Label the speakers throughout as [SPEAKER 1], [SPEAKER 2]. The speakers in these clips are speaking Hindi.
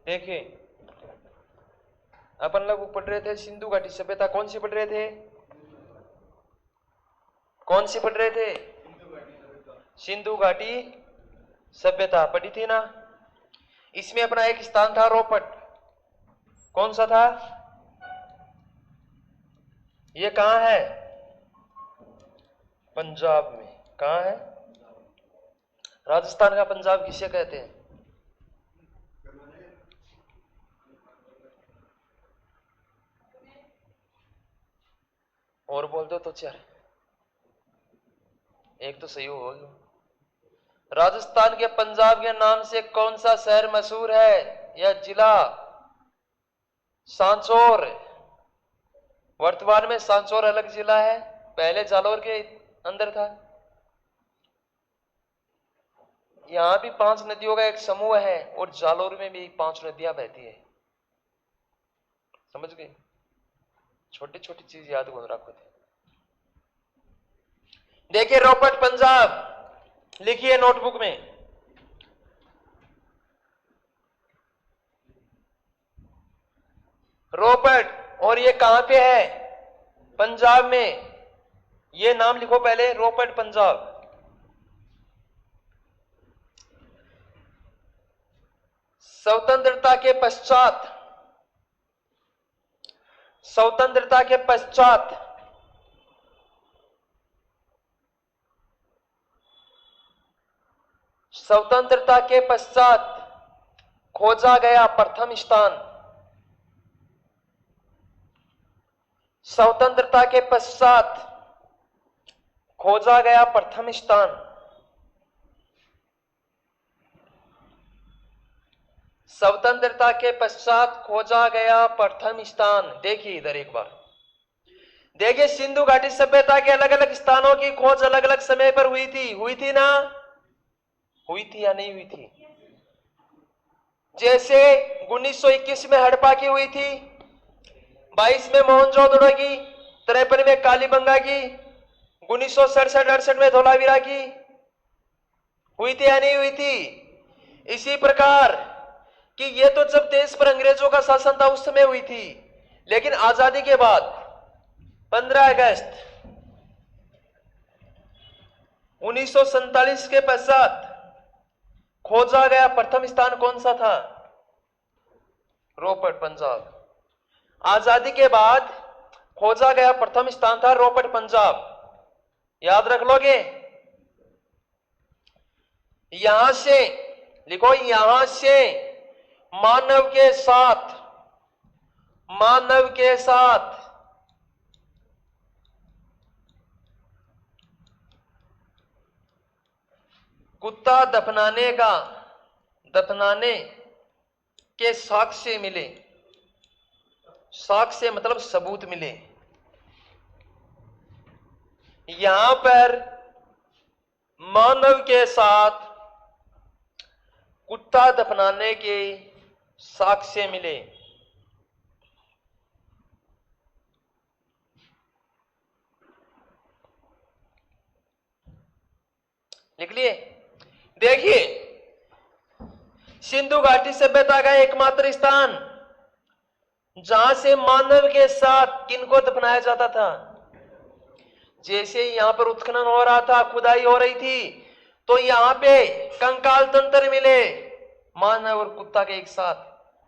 [SPEAKER 1] देखिए अपन लोग पढ़ रहे थे सिंधु घाटी सभ्यता, कौन सी पढ़ रहे थे? कौन सी पढ़ रहे थे? सिंधु घाटी सभ्यता पढ़ी थी ना। इसमें अपना एक स्थान था रोपट, कौन सा था? ये कहां है? पंजाब में। कहां है? राजस्थान का पंजाब किसे कहते हैं? और बोल दो तो चार, एक तो सही हो। राजस्थान के पंजाब के नाम से कौन सा शहर मशहूर है या जिला? सांचौर। वर्तमान में सांचौर अलग जिला है, पहले जालौर के अंदर था। यहां भी 5 नदियों का एक समूह है और जालौर में भी 5 नदियां बहती है। समझ गए? छोटी छोटी चीज याद कौन रखो थे। देखिए रोपट पंजाब लिखिए नोटबुक में। रोपट, और ये कहां पे है? पंजाब में। ये नाम लिखो पहले, रोपट पंजाब। स्वतंत्रता के पश्चात, स्वतंत्रता के पश्चात स्वतंत्रता के पश्चात खोजा गया प्रथम स्थान, स्वतंत्रता के पश्चात खोजा गया प्रथम स्थान, स्वतंत्रता के पश्चात खोजा गया प्रथम स्थान। देखिए इधर एक बार देखिए, सिंधु घाटी सभ्यता के अलग अलग स्थानों की खोज अलग अलग समय पर हुई थी ना? हुई थी या नहीं हुई थी? जैसे 1921 में हड़प्पा की हुई थी, 22 में मोहनजोदड़ो की, 53 में कालीबंगा की, 1967-68 में धोलावीरा की। हुई थी या नहीं हुई थी? इसी प्रकार कि ये तो जब देश पर अंग्रेजों का शासन था उस समय हुई थी, लेकिन आजादी के बाद 15 अगस्त 1947 के पश्चात खोजा गया प्रथम स्थान कौन सा था? रोपट पंजाब। आजादी के बाद खोजा गया प्रथम स्थान था रोपट पंजाब। याद रख लोगे? यहां से लिखो, यहां से मानव के साथ कुत्ता दफनाने के साक्ष्य मिले। साक्ष्य मतलब सबूत मिले। यहां पर मानव के साथ कुत्ता दफनाने के साक्ष्य मिले। लिख लिए? देखिए, सिंधु घाटी सभ्यता का एकमात्र स्थान जहां से मानव के साथ किनको दफनाया जाता था। जैसे यहां पर उत्खनन हो रहा था, खुदाई हो रही थी, तो यहां पे कंकाल तंत्र मिले मानव और कुत्ता के एक साथ।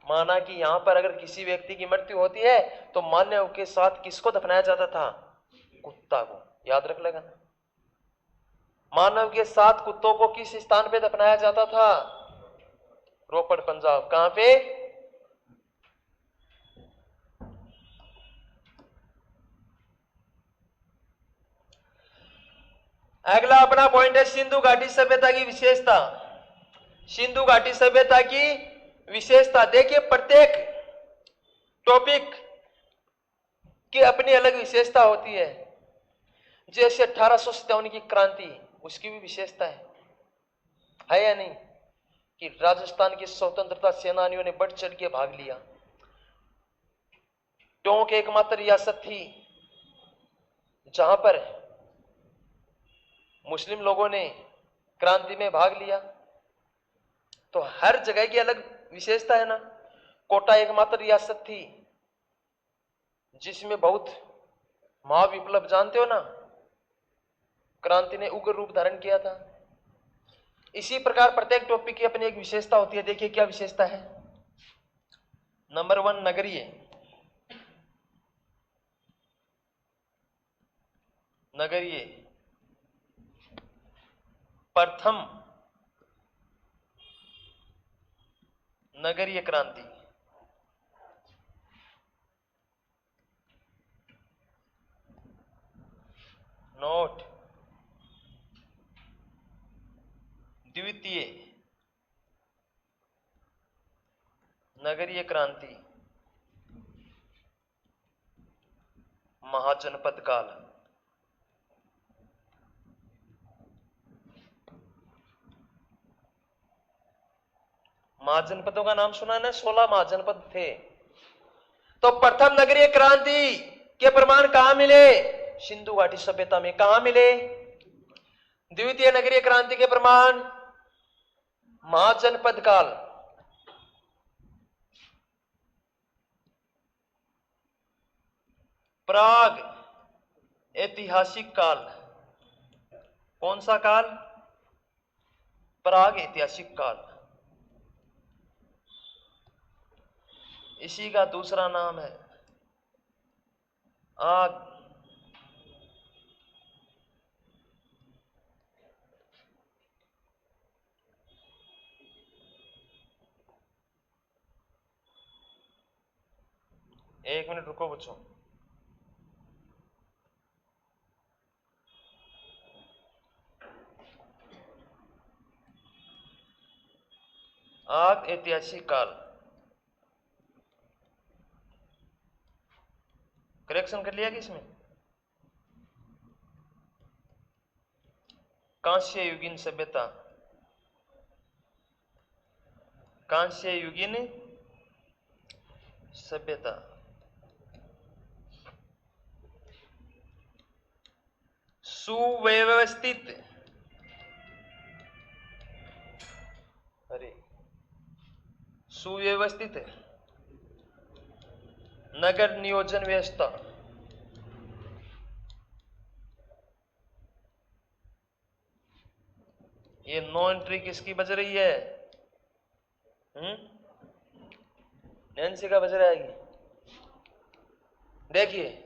[SPEAKER 1] माना कि यहां पर अगर किसी व्यक्ति की मृत्यु होती है तो मानव के साथ किसको दफनाया जाता था? कुत्ता को। याद रख लेगा। मानव के साथ कुत्तों को किस स्थान पे दफनाया जाता था? रोपड़ पंजाब। कहां पे? अगला अपना पॉइंट है सिंधु घाटी सभ्यता की विशेषता। सिंधु घाटी सभ्यता की विशेषता देखिए, प्रत्येक टॉपिक की अपनी अलग विशेषता होती है। जैसे 1857 की क्रांति, उसकी भी विशेषता है या नहीं? कि राजस्थान के स्वतंत्रता सेनानियों ने बढ़ चढ़ के भाग लिया। टोंक एकमात्र रियासत थी जहां पर मुस्लिम लोगों ने क्रांति में भाग लिया। तो हर जगह की अलग विशेषता है ना। कोटा एकमात्र रियासत थी जिसमें बहुत महाविप्लव, जानते हो ना, क्रांति ने उग्र रूप धारण किया था। इसी प्रकार प्रत्येक टॉपिक की अपनी एक विशेषता होती है। देखिए क्या विशेषता है। नंबर 1, नगरीय। नगरीय प्रथम नगरीय क्रांति। नोट। द्वितीय नगरीय क्रांति, महाजनपद काल। महाजनपदों का नाम सुना ना, 16 महाजनपद थे। तो प्रथम नगरीय क्रांति के प्रमाण कहां मिले? सिंधु घाटी सभ्यता में। कहां मिले? द्वितीय नगरीय क्रांति के प्रमाण महाजनपद काल। प्राग ऐतिहासिक काल। कौन सा काल? प्राग ऐतिहासिक काल। इसी का दूसरा नाम है आग एक मिनट रुको बच्चों। आग ऐतिहासिक काल। करेक्शन कर लिया कि इसमें? कांस्य युगीन सभ्यता। कांस्य युगीन सभ्यता। सुव्यवस्थित, सुव्यवस्थित नगर नियोजन व्यवस्था। ये नो एंट्री किसकी बज रही है? नैन्सी का बज रहेगी। देखिए,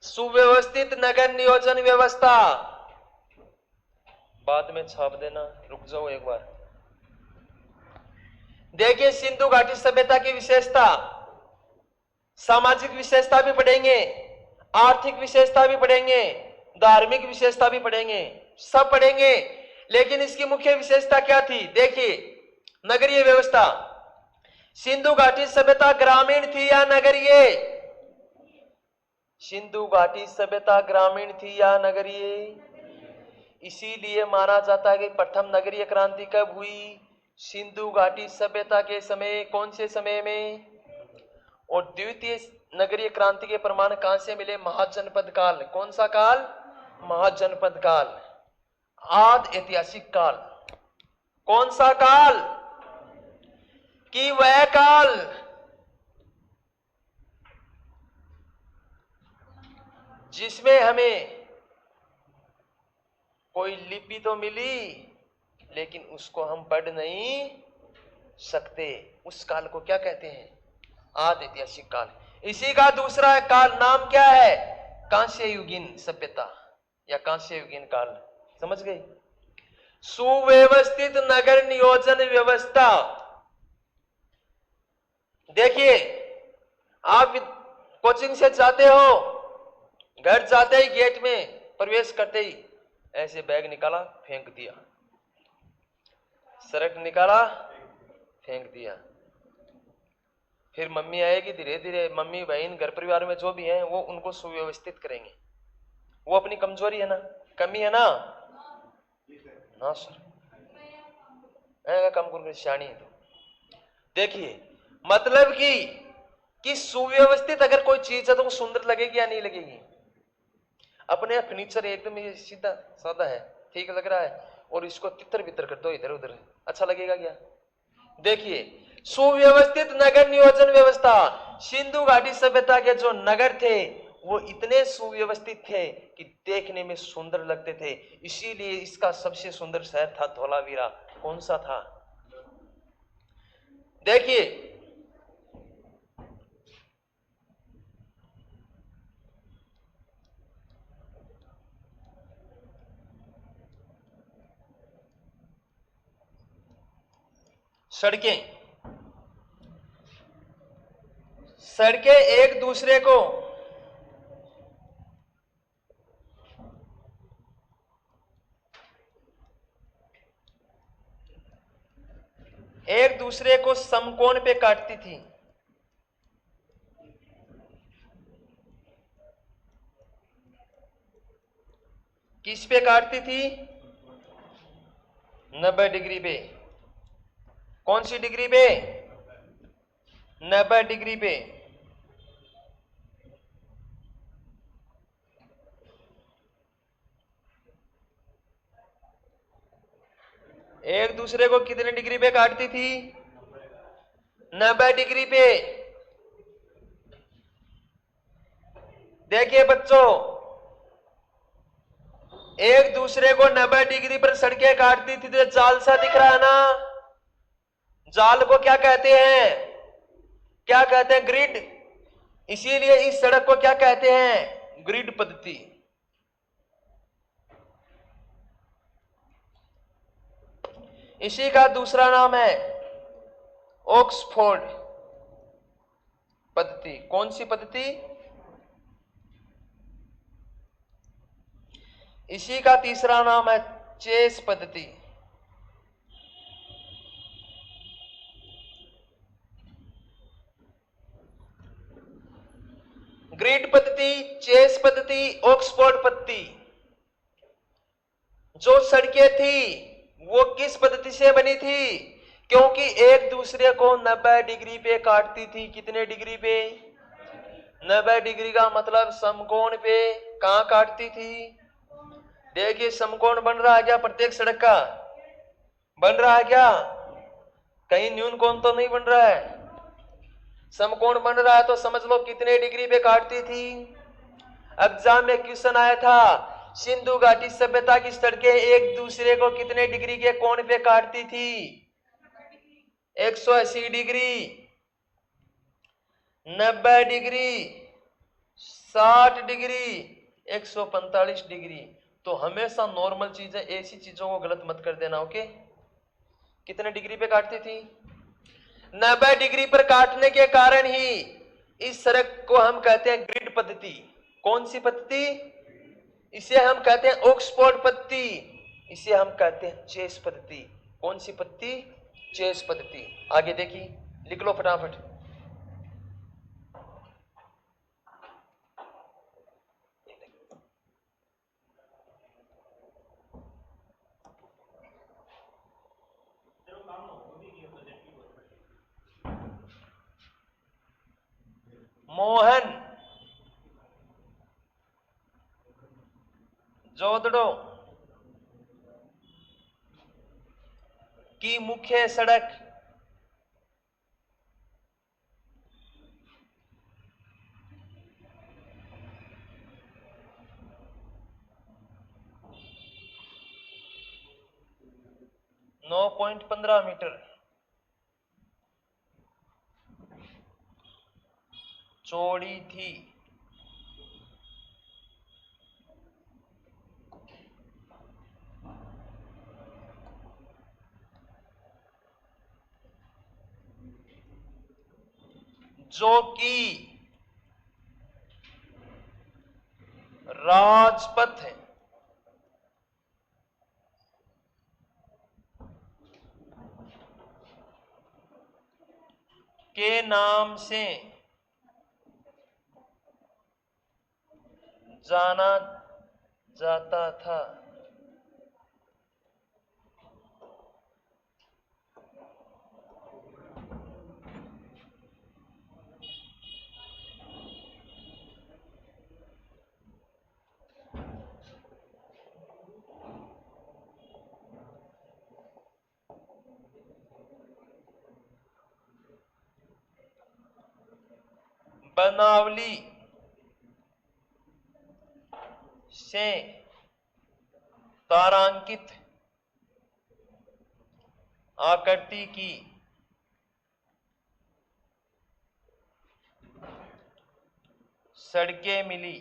[SPEAKER 1] सुव्यवस्थित नगर नियोजन व्यवस्था। बाद में छाप देना, रुक जाओ एक बार। देखिए, सिंधु घाटी सभ्यता की विशेषता, सामाजिक विशेषता भी पढ़ेंगे, आर्थिक विशेषता भी पढ़ेंगे, धार्मिक विशेषता भी पढ़ेंगे, सब पढ़ेंगे। लेकिन इसकी मुख्य विशेषता क्या थी? देखिए, नगरीय व्यवस्था। सिंधु घाटी सभ्यता ग्रामीण थी या नगरीय? सिंधु घाटी सभ्यता ग्रामीण थी या नगरीय? इसीलिए माना जाता है कि प्रथम नगरीय क्रांति कब हुई? सिंधु घाटी सभ्यता के समय। कौन से समय में? और द्वितीय नगरीय क्रांति के प्रमाण कहां से मिले? महाजनपद काल। कौन सा काल? महाजनपद काल। आदि ऐतिहासिक काल। कौन सा काल? कि वह काल जिसमें हमें कोई लिपि तो मिली लेकिन उसको हम पढ़ नहीं सकते। उस काल को क्या कहते हैं? आदि ऐतिहासिक काल। इसी का दूसरा काल नाम क्या है? कांस्य युगीन सभ्यता या कांस्य युगीन काल। समझ गए? सुव्यवस्थित नगर नियोजन व्यवस्था। देखिए, आप कोचिंग से जाते हो, घर जाते ही गेट में प्रवेश करते ही ऐसे बैग निकाला, फेंक दिया, सरक निकाला, फेंक दिया। फिर मम्मी आएगी, धीरे धीरे मम्मी बहन घर परिवार में जो भी हैं वो उनको सुव्यवस्थित करेंगे। वो अपनी कमजोरी है ना, कमी है ना? ना सर, कम कर शानी है। तो देखिए, मतलब कि सुव्यवस्थित अगर कोई चीज है तो वो सुंदर लगेगी या नहीं लगेगी? अपने फर्नीचर एकदम ये सीधा सादा है, ठीक लग रहा है, और इसको तितर बितर कर दो इधर उधर, अच्छा लगेगा क्या? देखिए, सुव्यवस्थित नगर नियोजन व्यवस्था। सिंधु घाटी सभ्यता के जो नगर थे वो इतने सुव्यवस्थित थे कि देखने में सुंदर लगते थे। इसीलिए इसका सबसे सुंदर शहर था धोलावीरा। कौन सा था? देखिए, सड़कें सड़कें एक दूसरे को समकोण पे काटती थी। किस पे काटती थी? 90 डिग्री पे। कौन सी डिग्री पे? 90 डिग्री पे। एक दूसरे को कितने डिग्री पे काटती थी? 90 डिग्री पे। देखिए बच्चों, एक दूसरे को 90 डिग्री पर सड़कें काटती थी तो जाल सा दिख रहा है ना? जाल को क्या कहते हैं? क्या कहते हैं? ग्रिड। इसीलिए इस सड़क को क्या कहते हैं? ग्रिड पद्धति। इसी का दूसरा नाम है ऑक्सफोर्ड पद्धति। कौन सी पद्धति? इसी का तीसरा नाम है चेस पद्धति। ग्रिड पद्धति, चेस पद्धति, ऑक्सफोर्ड पद्धति। जो सड़कें थी वो किस पद्धति से बनी थी? क्योंकि एक दूसरे को 90 डिग्री पे काटती थी। कितने डिग्री पे? 90 डिग्री का मतलब समकोण पे। कहां काटती थी? देखिए, समकोण बन रहा है क्या प्रत्येक सड़क का? बन रहा है क्या? कहीं न्यून कोण तो नहीं बन रहा है? समकोण बन रहा है तो समझ लो कितने डिग्री पे काटती थी। एग्जाम में क्वेश्चन आया था, सिंधु घाटी सभ्यता की सड़कें एक दूसरे को कितने डिग्री के कोण पे काटती थी? 180 डिग्री, 90 डिग्री, 60 डिग्री, 145 डिग्री। तो हमेशा नॉर्मल चीजें, ऐसी चीजों को गलत मत कर देना। ओके? कितने डिग्री पे काटती थी? 90 डिग्री पर काटने के कारण ही इस सड़क को हम कहते हैं ग्रिड पद्धति। कौन सी पद्धति? इसे हम कहते हैं ऑक्सफोर्ड पद्धति। इसे हम कहते हैं चेस पद्धति। कौन सी पद्धति? चेस पद्धति। आगे देखिए, लिख लो फटाफट। मोहन जोदड़ो की मुख्य सड़क नौ 9.15 मीटर चौड़ी थी। जो कि राजपथ के नाम से जाना जाता था। बनावली से तारांकित आकृति की सड़कें मिली।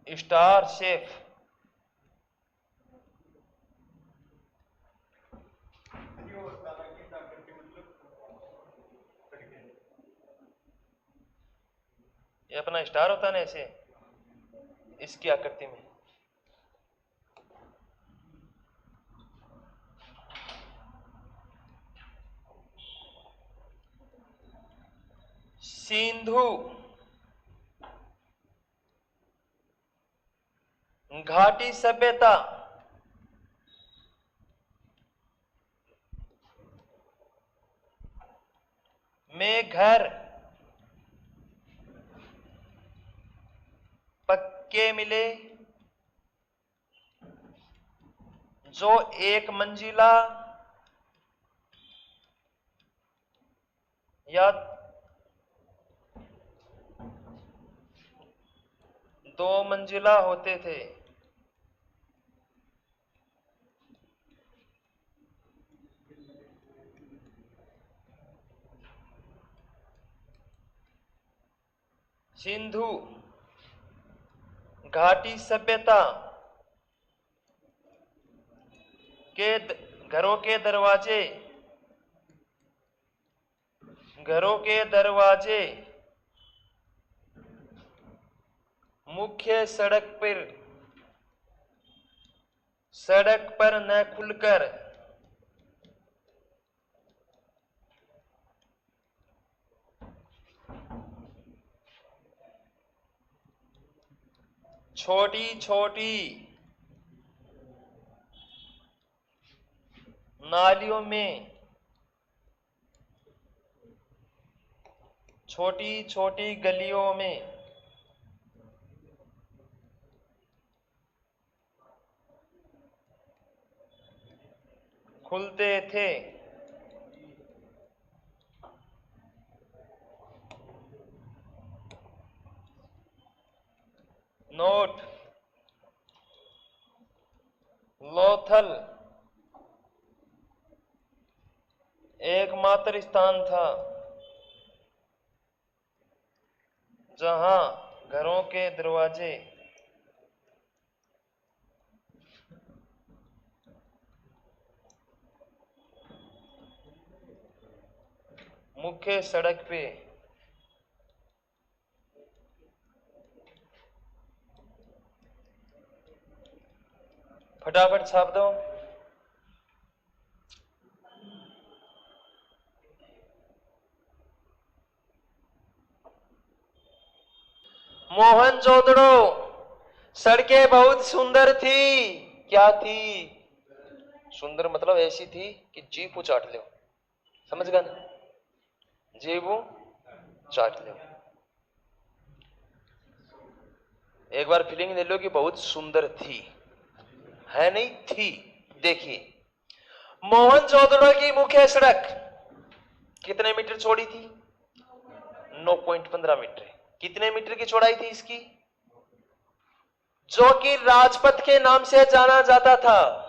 [SPEAKER 1] स्टार शेफ ये अपना स्टार होता है ना, ऐसे इसकी आकृति में। सिंधु घाटी सभ्यता में घर पक्के मिले, जो एक मंजिला या दो मंजिला होते थे। सिंधु घाटी सभ्यता के घरों के दरवाजे मुख्य सड़क पर न खुलकर छोटी छोटी नालियों में, छोटी छोटी गलियों में खुलते थे। नोट, लोथल एकमात्र स्थान था जहां घरों के दरवाजे मुख्य सड़क पे फटाफट छाप दो। मोहनजोदड़ो सड़कें बहुत सुंदर थी। क्या थी? सुंदर मतलब ऐसी थी कि जीभ चाट लो, समझ गए ना? जीभ चाट लो। एक बार फीलिंग ले लो कि बहुत सुंदर थी, है नहीं थी। देखिए, मोहनजोदड़ो की मुख्य सड़क कितने मीटर चौड़ी थी? 9.15 मीटर। कितने मीटर की चौड़ाई थी इसकी? जो कि राजपथ के नाम से जाना जाता था।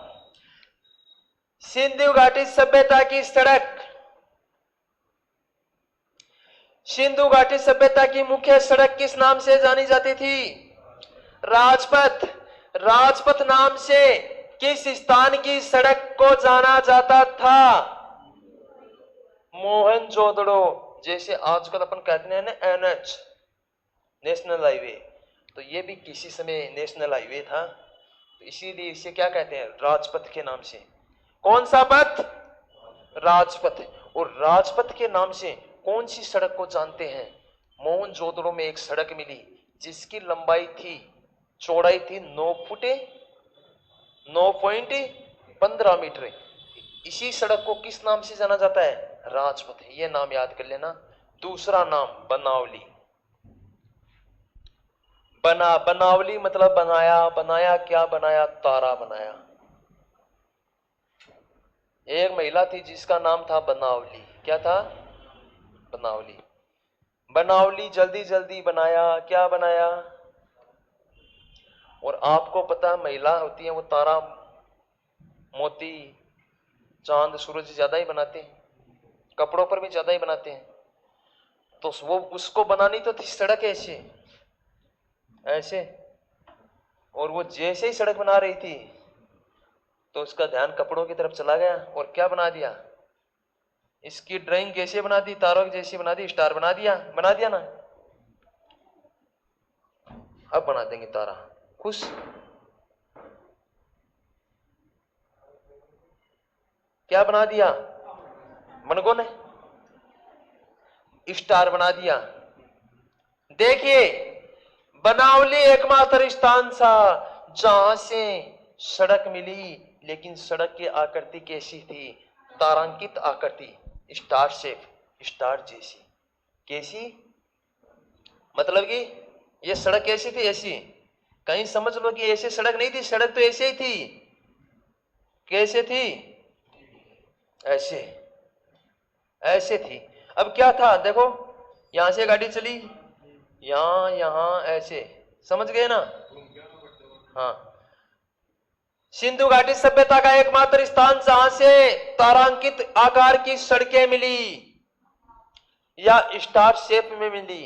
[SPEAKER 1] सिंधु घाटी सभ्यता की सड़क, सिंधु घाटी सभ्यता की मुख्य सड़क किस नाम से जानी जाती थी? राजपथ। राजपथ नाम से किस स्थान की सड़क को जाना जाता था? मोहनजोदड़ो। जैसे आजकल अपन कहते हैं ना एनएच, नेशनल हाईवे, तो ये भी किसी समय नेशनल हाईवे था, तो इसीलिए इसे क्या कहते हैं? राजपथ के नाम से। कौन सा पथ? राजपथ। और राजपथ के नाम से कौन सी सड़क को जानते हैं? मोहनजोदड़ो में एक सड़क मिली जिसकी लंबाई थी, चौड़ाई थी 9.15 मीटर। इसी सड़क को किस नाम से जाना जाता है? राजपथ। ये नाम याद कर लेना। दूसरा नाम बनावली। बनावली मतलब बनाया। बनाया क्या? बनाया तारा बनाया। एक महिला थी जिसका नाम था बनावली। क्या था? बनावली। बनावली जल्दी जल्दी बनाया। क्या बनाया? और आपको पता है महिला होती है वो तारा मोती चांद सूरज ज्यादा ही बनाते हैं, कपड़ों पर भी ज्यादा ही बनाते हैं। तो वो उसको बनानी तो थी सड़क ऐसे ऐसे, और वो जैसे ही सड़क बना रही थी तो उसका ध्यान कपड़ों की तरफ चला गया और क्या बना दिया? इसकी ड्राइंग कैसे बना दी? तारों की जैसी बना दी, स्टार बना दिया। बना दिया ना? अब बना देंगे तारा। खुश? क्या बना दिया? मनगो ने स्टार बना दिया। देखिए, बनावली एकमात्र स्थान था जहां से सड़क मिली, लेकिन सड़क की आकृति कैसी थी? तारांकित आकृति, स्टार शेप, स्टार जैसी। कैसी? मतलब कि ये सड़क कैसी थी? ऐसी। कहीं समझ लो कि ऐसी सड़क नहीं थी, सड़क तो ऐसे ही थी। कैसे थी? ऐसे ऐसे थी। अब क्या था? देखो, यहां से गाड़ी चली, यहां यहां ऐसे, समझ गए ना? हाँ। सिंधु घाटी सभ्यता का एकमात्र स्थान जहां से तारांकित आकार की सड़कें मिली या स्टार शेप में मिली।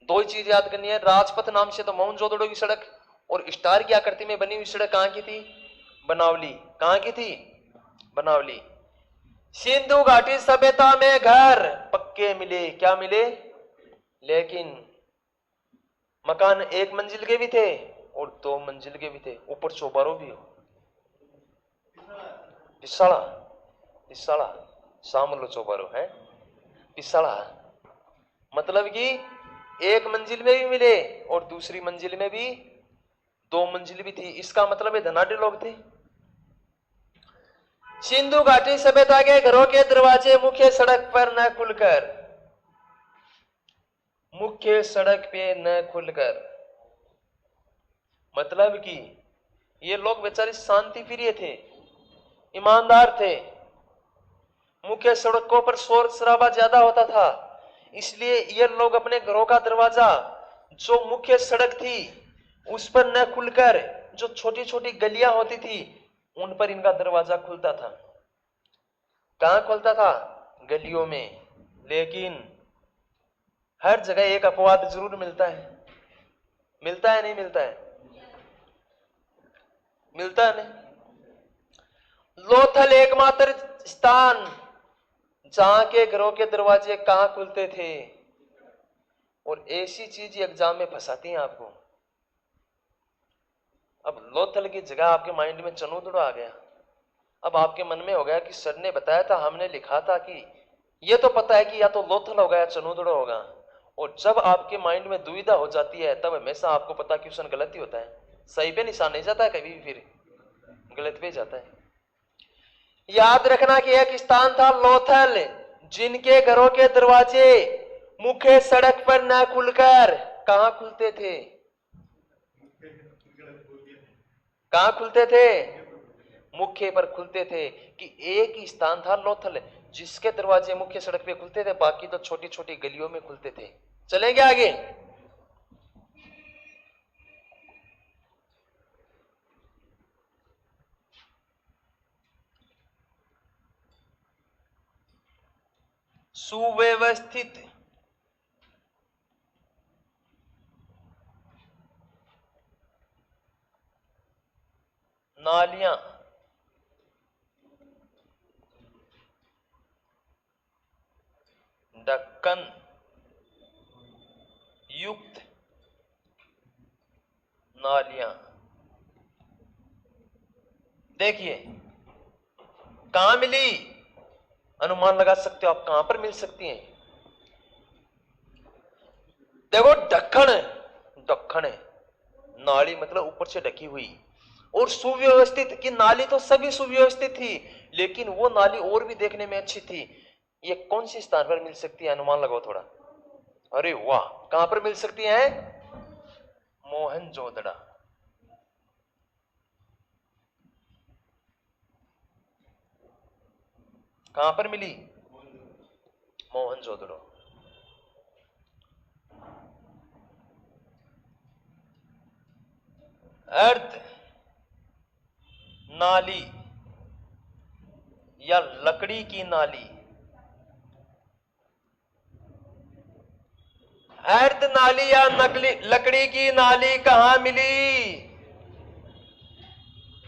[SPEAKER 1] दो ही चीज याद करनी है, राजपथ नाम से तो मोहनजोदड़ो की सड़क, और स्टार की आकृति में बनी हुई सड़क कहां की थी? बनावली। कहां की थी? बनावली। सिंधु घाटी सभ्यता में घर पक्के मिले। क्या मिले? लेकिन मकान एक मंजिल के भी थे और दो मंजिल के भी थे, ऊपर चौबारों भी हो। पिसाड़ा पिसाड़ा सामलो चौबारों है पिसाड़ा, मतलब कि एक मंजिल में भी मिले और दूसरी मंजिल में भी, दो मंजिल भी थी। इसका मतलब है धनाढ़ लोग थे। सिंधु घाटी सभ्यता के घरों के दरवाजे मुख्य सड़क पर न खुलकर, मुख्य सड़क पे न खुलकर, मतलब कि ये लोग बेचारे शांति प्रिय थे, ईमानदार थे। मुख्य सड़कों पर शोर शराबा ज्यादा होता था, इसलिए ये लोग अपने घरों का दरवाजा जो मुख्य सड़क थी उस पर न खुलकर जो छोटी छोटी गलियां होती थी उन पर इनका दरवाजा खुलता था। कहां खुलता था? गलियों में। लेकिन हर जगह एक अपवाद जरूर मिलता है। मिलता है नहीं मिलता है? मिलता है नहीं? लोथल एकमात्र स्थान जहां के घरों के दरवाजे कहां खुलते थे। और ऐसी चीज एग्जाम में फंसाती हैं आपको। अब लोथल की जगह आपके माइंड में चनूदड़ो आ गया। अब आपके मन में हो गया कि सर ने बताया था, हमने लिखा था कि ये तो पता है कि या तो लोथल होगा या चनूदड़ो होगा। और जब आपके माइंड में दुविधा हो जाती है तब हमेशा आपको पता क्वेश्चन गलत ही होता है, सही पे निशान नहीं जाता है, कभी भी फिर गलत पे जाता है। याद रखना कि एक स्थान था लोथल जिनके घरों के दरवाजे मुख्य सड़क पर न खुलकर कहां खुलते थे? कहां खुलते थे? मुख्य पर खुलते थे। कि एक ही स्थान था लोथल जिसके दरवाजे मुख्य सड़क पे खुलते थे, बाकी तो छोटी छोटी गलियों में खुलते थे। चलेंगे आगे। सुव्यवस्थित नालियां, ढक्कन युक्त नालियां। देखिए कहां मिली? अनुमान लगा सकते हो आप कहां पर मिल सकती हैं। देखो ढक्कन, ढक्कन है, नाली मतलब ऊपर से ढकी हुई, और सुव्यवस्थित की नाली तो सभी सुव्यवस्थित थी, लेकिन वो नाली और भी देखने में अच्छी थी। ये कौन सी स्थान पर मिल सकती है? अनुमान लगाओ थोड़ा। अरे वाह, कहां पर मिल सकती है? मोहनजोदड़ो। कहां पर मिली? मोहनजोदड़ो। अर्ध नाली या लकड़ी की नाली, अर्ध नाली या लकड़ी की नाली कहां मिली?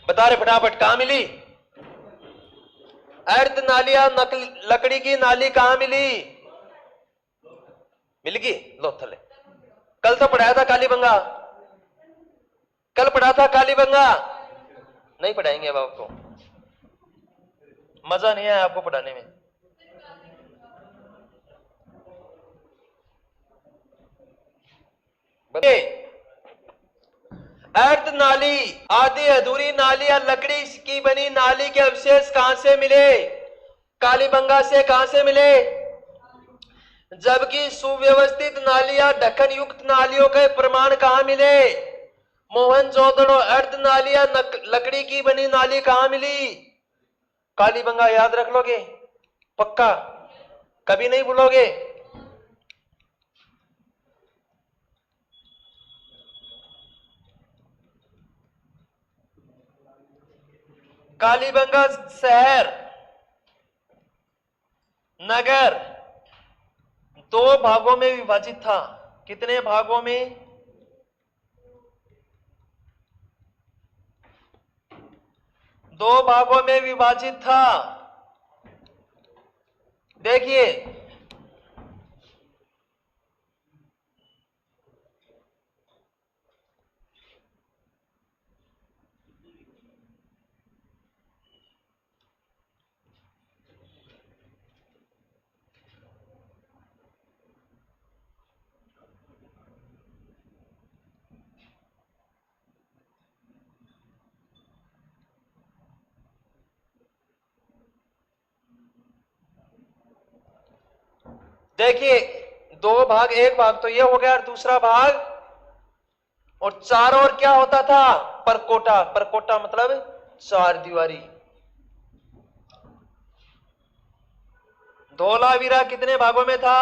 [SPEAKER 1] बता रहे फटाफट, कहां मिली? अर्ध नाली या लकड़ी की नाली कहां मिली? मिल गई? लो थले। कल तो पढ़ाया था कालीबंगा, कल पढ़ा था कालीबंगा, नहीं पढ़ाएंगे अब आपको, मजा नहीं आया आपको पढ़ाने में। अर्ध नाली, आधी अधूरी नाली या लकड़ी की बनी नाली के अवशेष कहां से मिले? कालीबंगा से। कहां से मिले? जबकि सुव्यवस्थित नाली या ढक्कन युक्त नालियों के प्रमाण कहां मिले? मोहनजोदड़ो। अर्ध नाली या लकड़ी की बनी नाली कहां मिली? कालीबंगा। याद रख लोगे पक्का, कभी नहीं भूलोगे। कालीबंगा शहर नगर दो भागों में विभाजित था। कितने भागों में? दो भागों में विभाजित था। देखिए, देखिए दो भाग, एक भाग तो ये हो गया और दूसरा भाग, और चारों ओर क्या होता था? परकोटा। परकोटा मतलब चार दीवारी। धोलावीरा कितने भागों में था?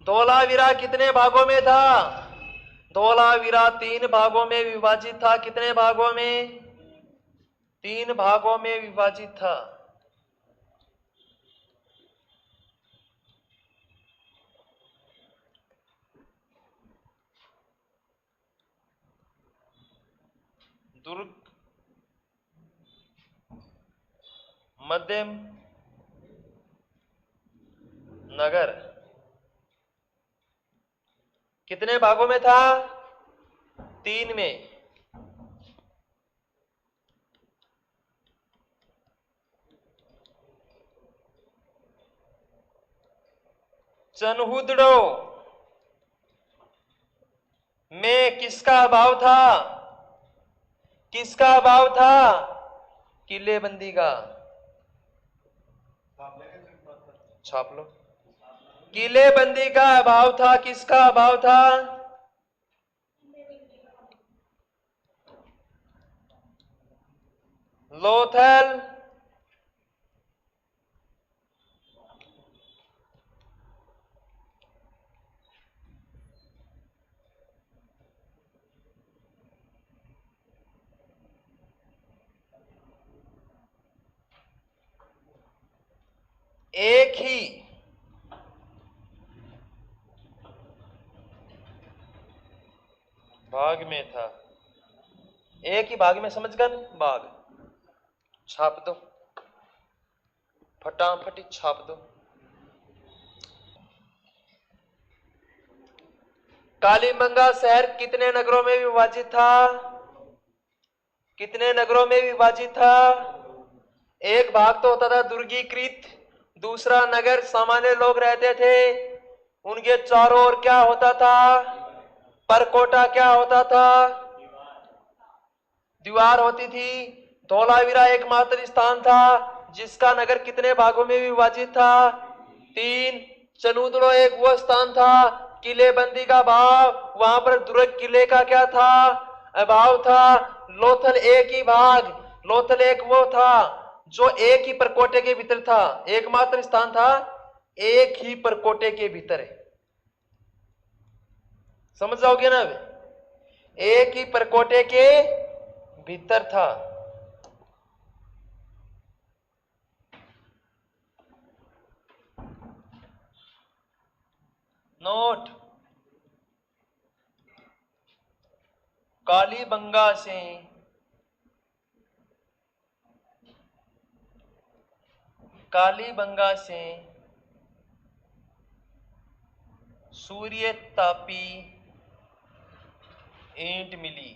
[SPEAKER 1] धोलावीरा कितने भागों में था? धोलावीरा 3 भागों में विभाजित था। कितने भागों में? 3 भागों में विभाजित था। दुर्ग, मध्यम, नगर कितने भागों में था? 3 में। चनहुदड़ो में किसका अभाव था? किसका अभाव था? किलेबंदी का। छाप लो। किलेबंदी का अभाव था। किसका अभाव था? लोथल, एक ही भाग में था। एक ही भाग में, समझ गए? भाग छाप दो, फटाफट छाप दो। कालीबंगा शहर कितने नगरों में विभाजित था? कितने नगरों में विभाजित था? एक भाग तो होता था दुर्गीकृत, दूसरा नगर सामान्य लोग रहते थे, उनके चारों ओर क्या होता था? परकोटा क्या होता था? दीवार होती थी। धोलावीरा एकमात्र स्थान था जिसका नगर कितने भागों में विभाजित था? 3। चनहुदड़ो एक वो स्थान था, किलेबंदी का भाव, वहां पर दुर्ग किले का क्या था? अभाव था। लोथल एक ही भाग, लोथल एक वो था जो एक ही परकोटे के भीतर था, एकमात्र स्थान था एक ही परकोटे के भीतर है। समझ जाओगे ना? एक ही परकोटे के भीतर था। नोट, कालीबंगा से सूर्य तापी ईंट मिली।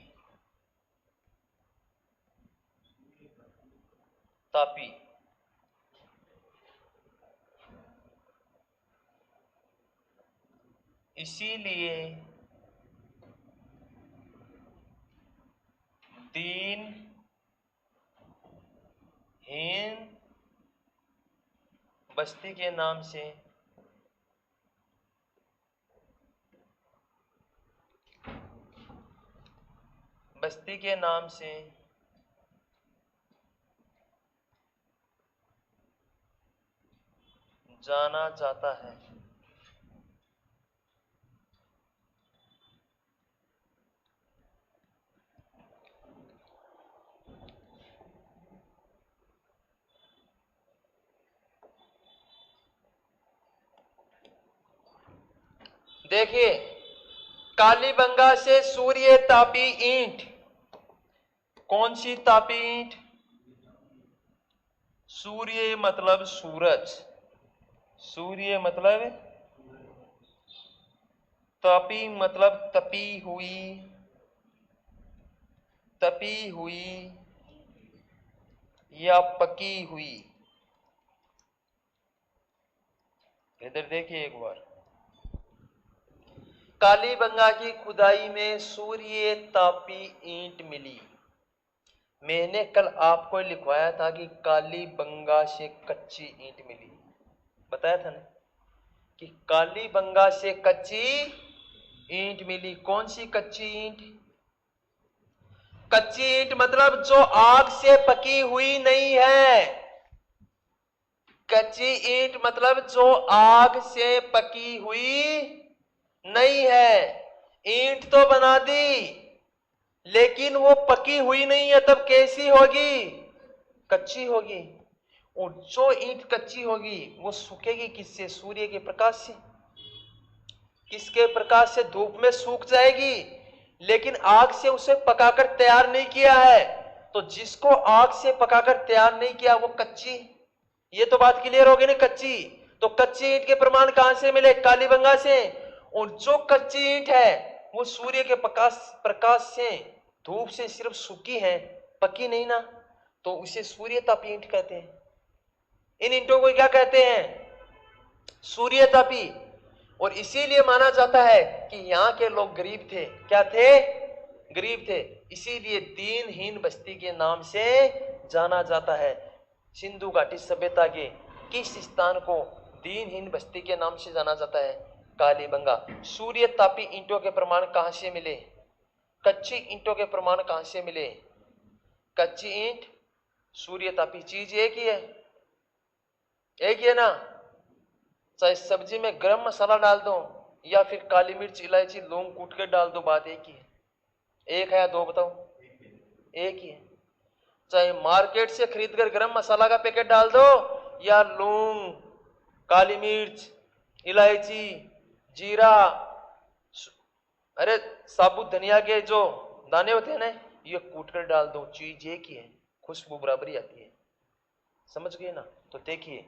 [SPEAKER 1] तापी, इसीलिए दीनहीन बस्ती के नाम से जाना जाता है। देखिए, कालीबंगा से सूर्य तापी ईंट, कौन सी तापी ईंट? सूर्य मतलब सूरज, सूर्य मतलब तापी मतलब तपी हुई या पकी हुई। इधर देखिए एक बार, कालीबंगा की खुदाई में सूर्य तापी ईंट मिली। मैंने कल आपको लिखवाया था कि कालीबंगा से कच्ची ईंट मिली, बताया था ना कि कालीबंगा से कच्ची ईंट मिली। कौन सी कच्ची ईंट? कच्ची ईंट मतलब जो आग से पकी हुई नहीं है। कच्ची ईंट मतलब जो आग से पकी हुई नहीं है। ईंट तो बना दी लेकिन वो पकी हुई नहीं है, तब कैसी होगी? कच्ची होगी। और जो ईंट कच्ची होगी वो सूखेगी किससे? सूर्य के प्रकाश से। किसके प्रकाश से? धूप में सूख जाएगी, लेकिन आग से उसे पकाकर तैयार नहीं किया है। तो जिसको आग से पकाकर तैयार नहीं किया वो कच्ची। ये तो बात क्लियर होगी ना? कच्ची। तो कच्ची ईंट के प्रमाण कहां से मिले? कालीबंगा से। और जो कच्ची ईंट है वो सूर्य के प्रकाश से, धूप से सिर्फ सूखी है, पकी नहीं ना, तो उसे सूर्य तापी ईंट कहते हैं। इन ईंटों को क्या कहते हैं? सूर्य तापी। और इसीलिए माना जाता है कि यहां के लोग गरीब थे। क्या थे? गरीब थे। इसीलिए दीनहीन बस्ती के नाम से जाना जाता है। सिंधु घाटी सभ्यता के किस स्थान को दीनहीन बस्ती के नाम से जाना जाता है? कालीबंगा। सूर्य तापी ईंटों के प्रमाण कहां से मिले? कच्ची ईंटों के प्रमाण कहां से मिले? कच्ची ईंट, सूर्य तापी, चीज एक ही है, एक ही है ना। चाहे सब्जी में गरम मसाला डाल दो या फिर काली मिर्च, इलायची, लौंग कूट के डाल दो, बात एक ही है। एक है या दो? बताओ। एक ही है। चाहे मार्केट से खरीद कर गरम मसाला का पैकेट डाल दो या लौंग, काली मिर्च, इलायची, जीरा, अरे साबुत धनिया के जो दाने होते हैं ना, ये कूट कर डाल दो, चीज एक ही है, खुशबू बराबरी आती है। समझ गए ना? तो देखिए,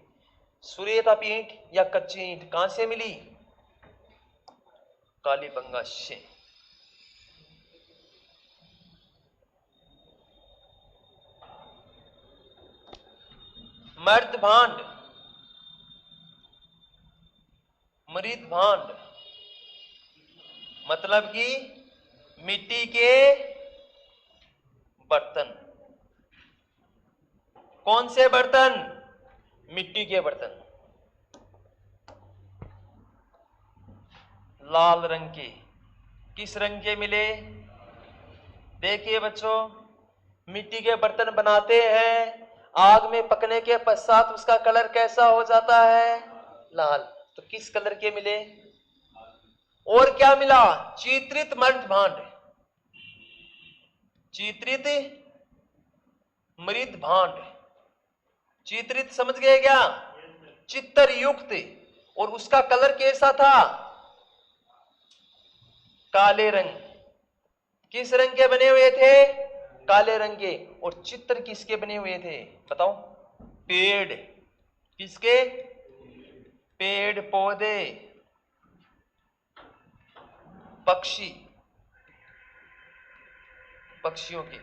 [SPEAKER 1] सूर्य तापी ईंट या कच्ची ईंट कहां से मिली? कालीबंगा से। मर्द भांड, मृत भांड मतलब कि मिट्टी के बर्तन। कौन से बर्तन? मिट्टी के बर्तन, लाल रंग के। किस रंग के मिले? देखिए बच्चों, मिट्टी के बर्तन बनाते हैं आग में पकने के पश्चात उसका कलर कैसा हो जाता है? लाल। तो किस कलर के मिले? और क्या मिला? चित्रित मृत भांड। चित्रित मृत भांड। चित्रित समझ गए क्या? चित्तर युक्त। और उसका कलर कैसा था? काले रंग। किस रंग के बने हुए थे? काले रंग के। और चित्र किसके बने हुए थे बताओ? पेड़। किसके? पेड़ पौधे, पक्षी, पक्षियों की।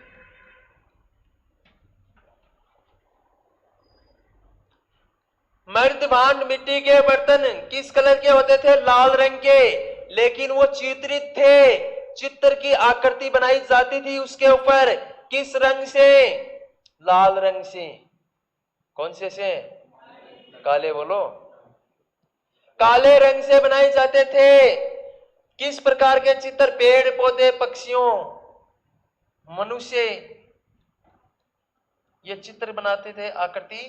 [SPEAKER 1] मर्द भांड मिट्टी के बर्तन किस कलर के होते थे? लाल रंग के। लेकिन वो चित्रित थे, चित्र की आकृति बनाई जाती थी उसके ऊपर। किस रंग से? लाल रंग से। कौन से? काले। बोलो। काले रंग से बनाए जाते थे। किस प्रकार के चित्र? पेड़ पौधे, पक्षियों, मनुष्य, ये चित्र बनाते थे, आकृति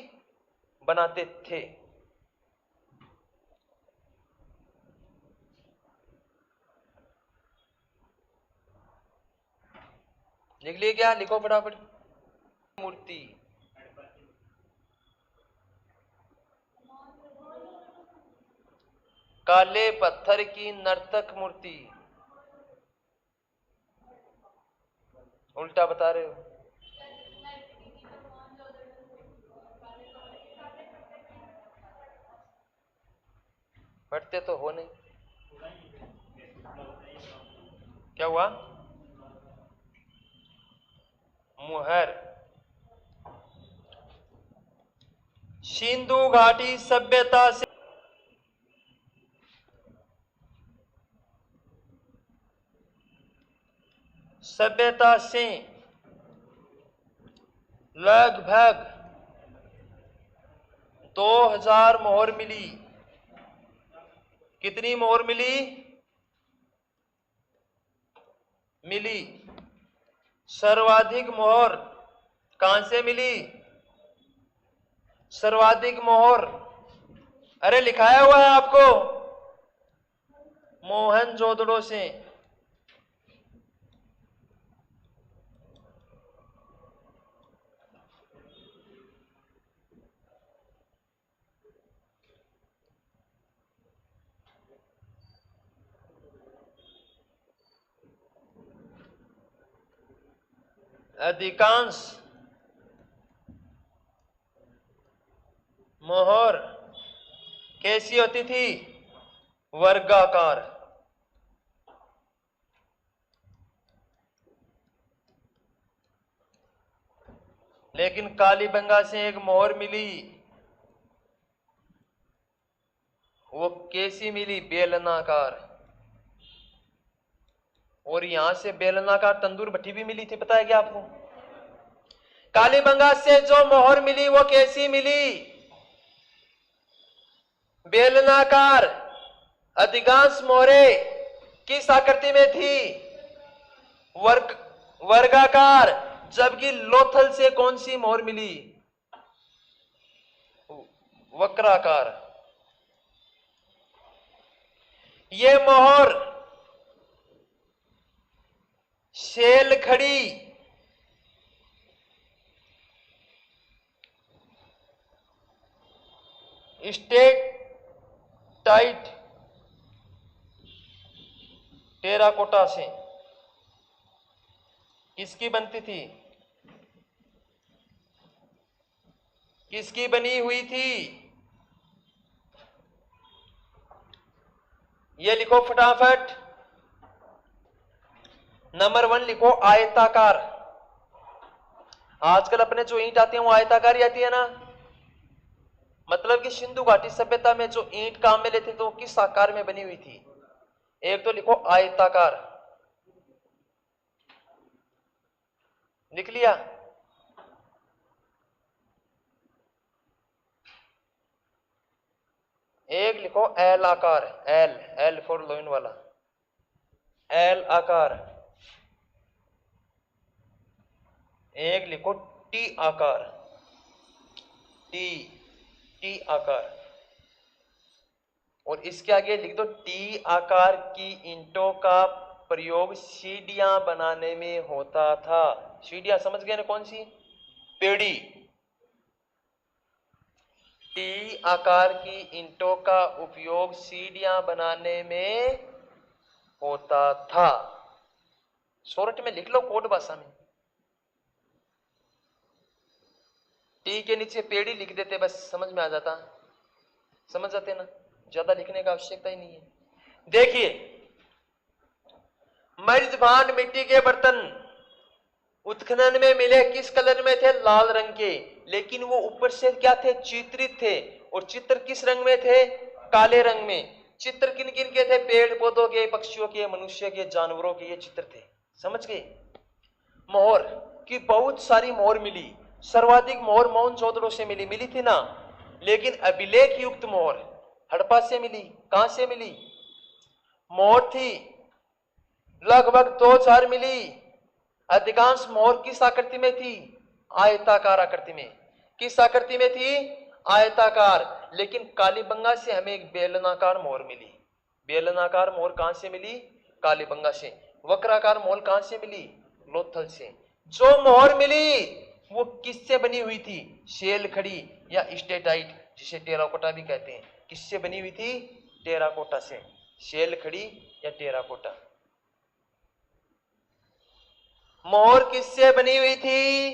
[SPEAKER 1] बनाते थे। लिख लिए क्या? लिखो फटाफट। मूर्ति। काले पत्थर की नर्तक मूर्ति। उल्टा बता रहे हो। पढ़ते तो हो नहीं। क्या हुआ? मुहर। सिंधु घाटी सभ्यता से लगभग 2000 मोहर मिली। कितनी मोहर मिली? सर्वाधिक मोहर कहां से मिली? सर्वाधिक मोहर, अरे लिखाया हुआ है आपको, मोहनजोदड़ो से। अधिकांश मोहर कैसी होती थी? वर्गाकार। लेकिन कालीबंगा से एक मोहर मिली, वो कैसी मिली? बेलनाकार। और यहां से बेलनाकार तंदूर भट्टी भी मिली थी, पता है क्या आपको? कालीबंगा से जो मोहर मिली वो कैसी मिली? बेलनाकार। अधिकांश मोहरें किस आकृति में थी? वर्गाकार। जबकि लोथल से कौन सी मोहर मिली? वक्राकार। ये मोहर शेल खड़ी, स्टेट टाइट टेराकोटा से किसकी बनती थी? किसकी बनी हुई थी? ये लिखो फटाफट। नंबर 1 लिखो आयताकार। आजकल अपने जो ईंट आती है वो आयताकार ही आती है ना। मतलब कि सिंधु घाटी सभ्यता में जो ईंट काम में लेते थे वो किस आकार में बनी हुई थी? एक तो लिखो आयताकार। लिख लिया? एक लिखो एल आकार। एल, एल फॉर लोइन वाला, एल आकार। एक लिखो टी आकार। टी, टी आकार, और इसके आगे लिख दो टी आकार की ईंटों का प्रयोग सीढ़ियां बनाने में होता था। सीढ़ियां समझ गए ना, कौन सी? पेड़ी। टी आकार की ईंटों का उपयोग सीढ़ियां बनाने में होता था। सोरठ में लिख लो, कोट भाषा में। टी के नीचे पेड़ी लिख देते, बस समझ में आ जाता, समझ जाते ना, ज्यादा लिखने का आवश्यकता ही नहीं है। देखिए, मर्द भांड मिट्टी के बर्तन उत्खनन में मिले किस कलर में थे? लाल रंग के, लेकिन वो ऊपर से क्या थे? चित्रित थे। और चित्र किस रंग में थे? काले रंग में। चित्र किन किन के थे? पेड़ पौधों के, पक्षियों के, मनुष्य के, जानवरों के, ये चित्र थे। समझ गए? मोहर की बहुत सारी मोहर मिली, सर्वाधिक मोहर मोहनजोदड़ो से मिली थी ना, लेकिन अभिलेख युक्त मोहर हड़प्पा से मिली। कहां से मिली? मोहर थी लगभग 2000 मिली। अधिकांश मोहर किस आकृति में थी? आयताकार आकृति में। किस आकृति में थी? आयताकार। लेकिन कालीबंगा से हमें एक बेलनाकार मोहर मिली। बेलनाकार मोहर कहां से मिली? कालीबंगा से। वक्राकार मोहर कहां से मिली? लोथल से। जो मोहर मिली वो किससे बनी हुई थी? शेल खड़ी या स्टेटाइट, जिसे टेराकोटा भी कहते हैं। किससे बनी हुई थी? टेराकोटा से। शेल खड़ी या टेराकोटा। मोहर किससे बनी हुई थी?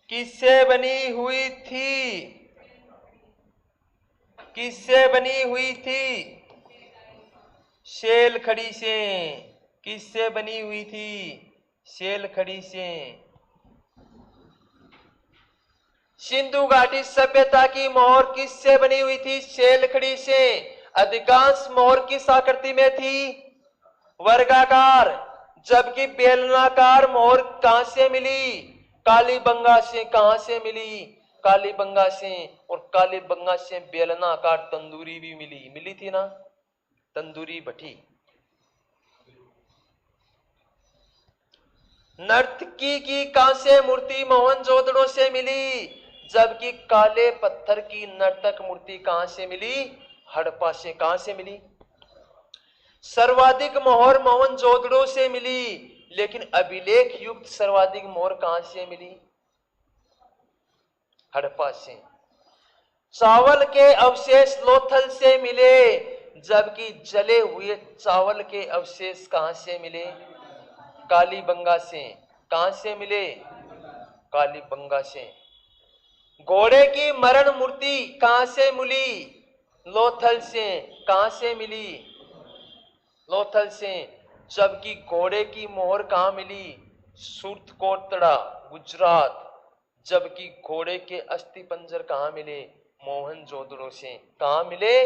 [SPEAKER 1] किससे बनी हुई थी? किससे बनी हुई थी? शेल खड़ी से। किससे बनी हुई थी? शेल खड़ी से। सिंधु घाटी सभ्यता की मोहर किससे बनी हुई थी? शेल खड़ी से। अधिकांश मोहर किस आकृति में थी? वर्गाकार। जबकि बेलनाकार मोहर कहां से मिली? कालीबंगा से। कहां से मिली? कालीबंगा से। और कालीबंगा से बेलनाकार तंदूरी भी मिली थी ना, तंदूरी भट्टी। नर्तकी की कांस्य मूर्ति मोहनजोदड़ो से मिली, जबकि काले पत्थर की नर्तक मूर्ति कहां से मिली? हड़प्पा से। कहां से मिली? सर्वाधिक मोहर मोहनजोदड़ो से मिली, लेकिन अभिलेख युक्त सर्वाधिक मोहर कहां से मिली? हड़प्पा से। चावल के अवशेष लोथल से मिले, जबकि जले हुए चावल के अवशेष कहां से मिले? कालीबंगा से। कहां से मिले? कालीबंगा से। घोड़े की मरण मूर्ति कहां से मिली? लोथल से। कहां से मिली? लोथल से। जबकि घोड़े की मोहर कहां मिली? सूरतकोटड़ा, गुजरात। जबकि घोड़े के अस्थि पंजर कहां मिले? मोहनजोदड़ो से। कहां मिले?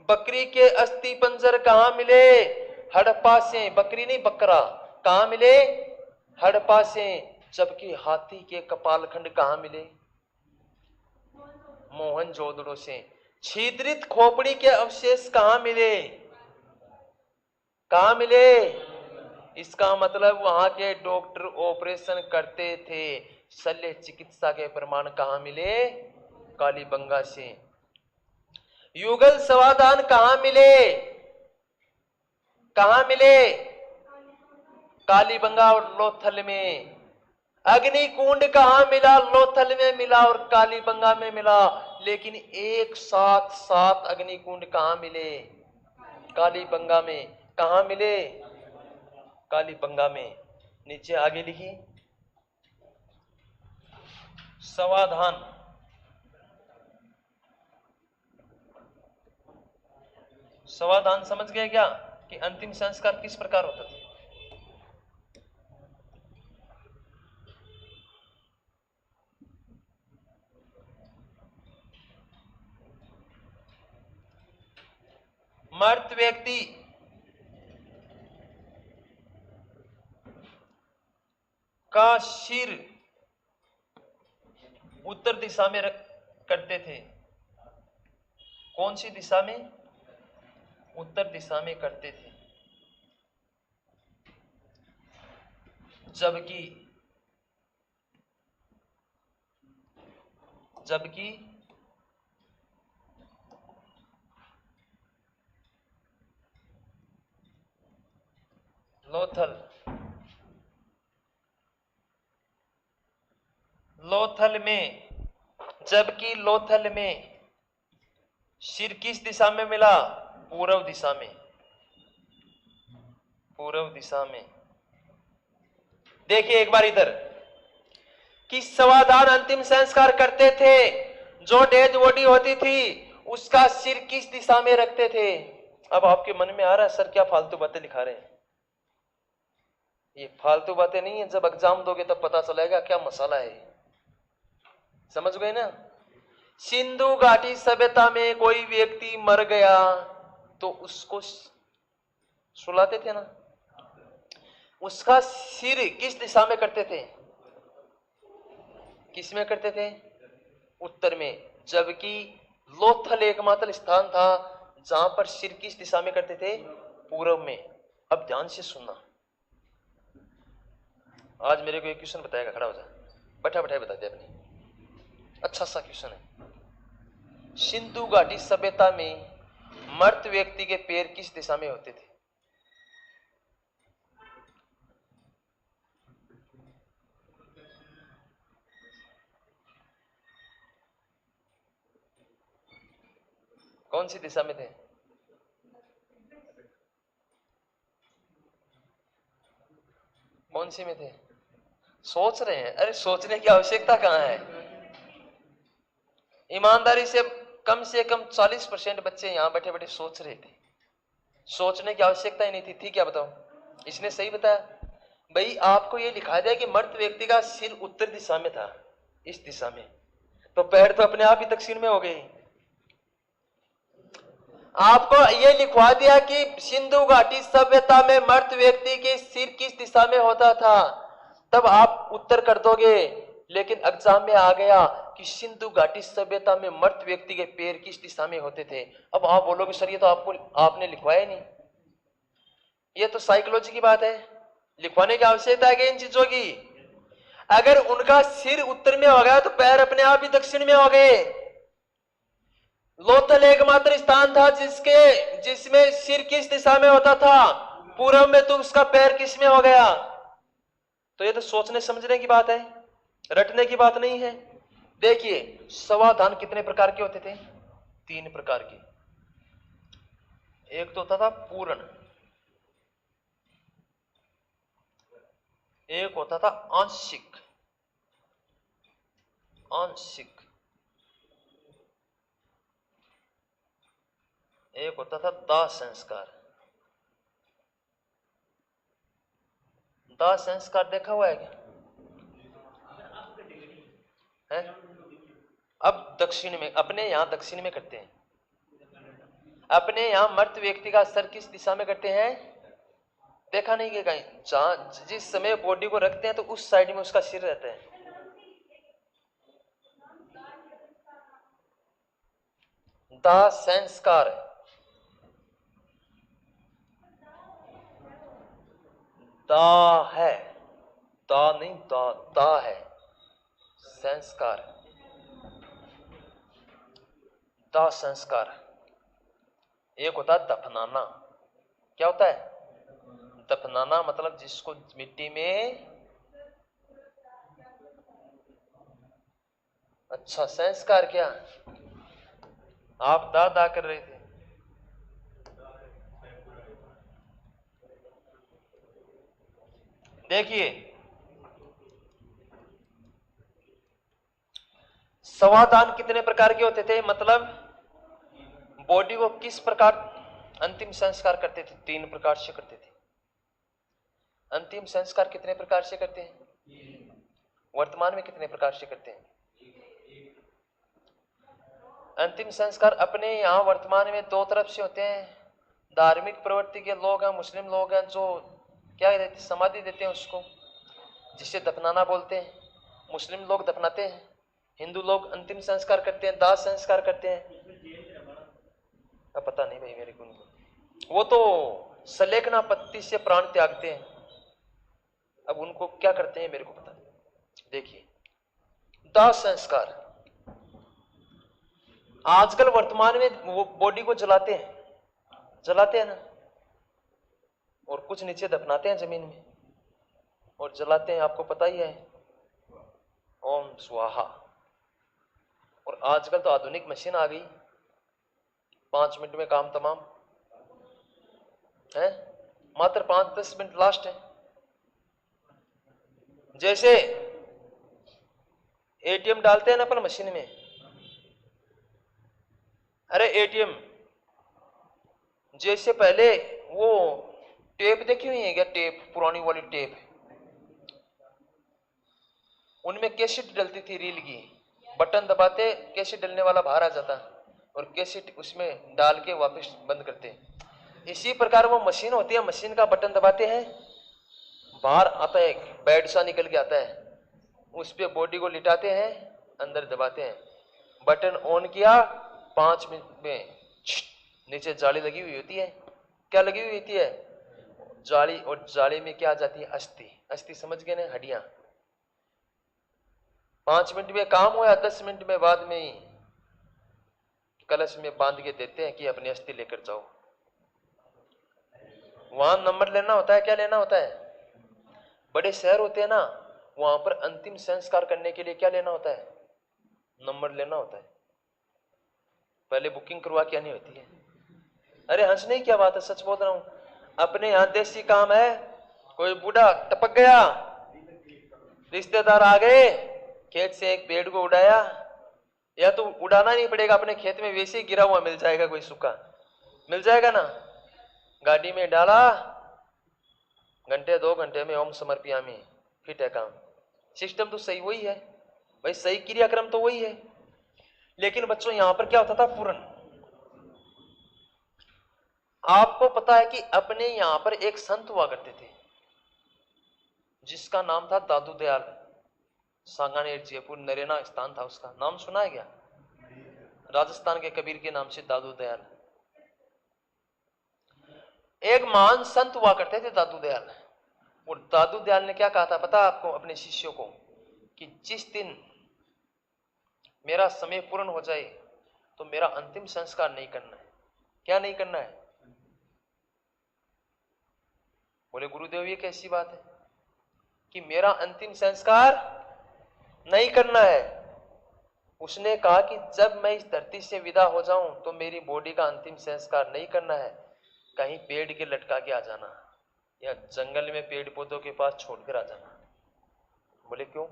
[SPEAKER 1] बकरी के अस्थि पंजर कहां मिले? हड़प्पा से। बकरी नहीं, बकरा। कहां मिले? हड़प्पा से। जबकि हाथी के कपालखंड कहां मिले? मोहनजोदड़ो से। छिद्रित खोपड़ी के अवशेष कहां मिले? कहां मिले? इसका मतलब वहां के डॉक्टर ऑपरेशन करते थे। शल्य चिकित्सा के प्रमाण कहां मिले? कालीबंगा से। युगल समाधान कहां मिले? कहां मिले? कालीबंगा और लोथल में। अग्निकुंड कहां मिला? लोथल में मिला और कालीबंगा में मिला। लेकिन एक साथ 7 अग्निकुंड कहां मिले? कालीबंगा में। कहां मिले? कालीबंगा में। नीचे आगे लिखिए, समाधान। समाधान समझ गए क्या कि अंतिम संस्कार किस प्रकार होता था? मर्त व्यक्ति का सिर उत्तर दिशा में करते थे। कौन सी दिशा में? उत्तर दिशा में करते थे। जबकि जबकि लोथल में सिर किस दिशा में मिला? पूर्व दिशा में। पूर्व दिशा में। देखिए एक बार इधर कि सवादान अंतिम संस्कार करते थे, जो डेड बॉडी होती थी उसका सिर किस दिशा में रखते थे? अब आपके मन में आ रहा है सर क्या फालतू बातें लिखा रहे हैं? ये फालतू बातें नहीं है, जब एग्जाम दोगे तब पता चलेगा क्या मसाला है। समझ गए ना? सिंधु घाटी सभ्यता में कोई व्यक्ति मर गया तो उसको सुलाते थे ना, उसका सिर किस दिशा में करते थे? किस में करते थे? उत्तर में। जबकि लोथल एकमात्र स्थान था जहां पर सिर किस दिशा में करते थे? पूर्व में। अब ध्यान से सुनना, आज मेरे को एक क्वेश्चन बताएगा, खड़ा हो जा, बैठा बैठा बताते अपने, अच्छा सा क्वेश्चन है। सिंधु घाटी सभ्यता में मर्त व्यक्ति के पैर किस दिशा में होते थे? कौन सी दिशा में थे? कौन सी में थे? सोच रहे हैं? अरे सोचने की आवश्यकता कहां है? ईमानदारी से कम 40% बच्चे यहां बैठे बैठे सोच रहे थे। सोचने की आवश्यकता ही नहीं थी क्या? बताओ, इसने सही बताया भाई। आपको ये लिखा दिया कि मर्त व्यक्ति का सिर उत्तर दिशा में था, इस दिशा में, तो पैर तो अपने आप ही दक्षिण में हो गए। आपको ये लिखवा दिया कि सिंधु घाटी सभ्यता में मर्त व्यक्ति के सिर किस दिशा में होता था, तब आप उत्तर कर दोगे। लेकिन एग्जाम में आ गया कि सिंधु घाटी सभ्यता में मर्त व्यक्ति के पैर किस दिशा में होते थे। अब आप बोलोगे सर ये तो आपने लिखवाया नहीं। ये तो साइकोलॉजी की बात है, लिखवाने की आवश्यकता है इन चीजों की। अगर उनका सिर उत्तर में हो गया तो पैर अपने आप ही दक्षिण में हो गए। लोथल एकमात्र स्थान था जिसमें सिर किस दिशा में होता था? पूर्व में, तो उसका पैर किस में हो गया? तो ये तो सोचने समझने की बात है, रटने की बात नहीं है। देखिए समाधान कितने प्रकार के होते थे? 3 प्रकार के। एक तो होता था पूर्ण, एक होता था आंशिक, एक होता था दाह संस्कार। दाह संस्कार देखा हुआ है क्या? है? अब दक्षिण में, अपने यहां दक्षिण में करते हैं। अपने यहां मर्त व्यक्ति का सर किस दिशा में करते हैं? देखा नहीं कि कहीं, जहां जिस समय बॉडी को रखते हैं तो उस साइड में उसका सिर रहता है। दाह संस्कार, दाह है, दाह नहीं, दाह है संस्कार, दाह संस्कार। एक होता है दफनाना। क्या होता है? दफनाना मतलब जिसको मिट्टी में, अच्छा संस्कार। क्या आप दादा कर रहे थे? देखिए समाधान कितने प्रकार के होते थे, मतलब बॉडी को किस प्रकार अंतिम संस्कार करते थे? 3 प्रकार से करते थे। अंतिम संस्कार कितने प्रकार से करते हैं? वर्तमान में कितने प्रकार से करते हैं? अंतिम संस्कार अपने यहाँ वर्तमान में 2 तरफ से होते हैं। धार्मिक प्रवृत्ति के लोग हैं, मुस्लिम लोग हैं, जो क्या देते, समाधि देते हैं उसको, जिसे दफनाना बोलते हैं। मुस्लिम लोग दफनाते हैं, हिंदू लोग अंतिम संस्कार करते हैं, दाह संस्कार करते हैं। अब पता नहीं भाई मेरे को, वो तो सलेखना पत्ती से प्राण त्यागते हैं। अब उनको क्या करते हैं मेरे को पता नहीं। देखिए दाह संस्कार, आजकल वर्तमान में वो बॉडी को जलाते हैं ना, और कुछ नीचे दफनाते हैं जमीन में और जलाते हैं, आपको पता ही है, ओम स्वाहा। और आजकल तो आधुनिक मशीन आ गई, 5 मिनट में काम तमाम है, मात्र 5-10 मिनट लास्ट है। जैसे एटीएम डालते हैं ना अपन मशीन में, अरे एटीएम जैसे पहले वो टेप देखी हुई है क्या, टेप, पुरानी वाली टेप, उनमें कैसेट डलती थी रील की, बटन दबाते कैसेट डलने वाला बाहर आ जाता और कैसेट उसमें डाल के वापस बंद करते। इसी प्रकार वो मशीन होती है, मशीन का बटन दबाते हैं, बाहर आता है, बेड सा निकल के आता है, उस पे बॉडी को लिटाते हैं, अंदर दबाते हैं, बटन ऑन किया, 5 मिनट में नीचे जाली लगी हुई होती है। क्या लगी हुई होती है? जाली। और जाली में क्या आ जाती है? अस्थि। अस्थि समझ गए ना, हड्डियां। 5 मिनट में काम हुआ, 10 मिनट में बाद में ही कलश में बांध के देते हैं कि अपनी अस्थि लेकर जाओ। वहां नंबर लेना होता है, क्या लेना होता है? बड़े शहर होते हैं ना, वहां पर अंतिम संस्कार करने के लिए क्या लेना होता है? नंबर लेना होता है, पहले बुकिंग करवा के आनी होती है। अरे हंसने की क्या बात है, सच बोल रहा हूं। अपने यहां देसी काम है, कोई बूढ़ा टपक गया, रिश्तेदार आ गए, खेत से एक पेड़ को उड़ाया, या तो उड़ाना नहीं पड़ेगा, अपने खेत में वैसे ही गिरा हुआ मिल जाएगा, कोई सूखा मिल जाएगा ना, गाड़ी में डाला, घंटे 2 घंटे में ओम समर्पयामि, फिट है काम। सिस्टम तो सही वही है भाई, सही क्रियाक्रम तो वही है। लेकिन बच्चों यहां पर क्या होता था? पूर्ण। आपको पता है कि अपने यहां पर एक संत हुआ करते थे जिसका नाम था दादू दयाल, सांगानेर जयपुर नरेना स्थान था उसका, नाम सुना है क्या? राजस्थान के कबीर के नाम से दादू दयाल। एक महान संत हुआ करते थे दादू दयाल, और दादू दयाल ने क्या कहा था पता है आपको अपने शिष्यों को, कि जिस दिन मेरा समय पूर्ण हो जाए तो मेरा अंतिम संस्कार नहीं करना है। क्या नहीं करना है? बोले गुरुदेव ये कैसी बात है कि मेरा अंतिम संस्कार नहीं करना है? उसने कहा कि जब मैं इस धरती से विदा हो जाऊं तो मेरी बॉडी का अंतिम संस्कार नहीं करना है, कहीं पेड़ के लटका के आ जाना या जंगल में पेड़ पौधों के पास छोड़कर आ जाना। बोले क्यों?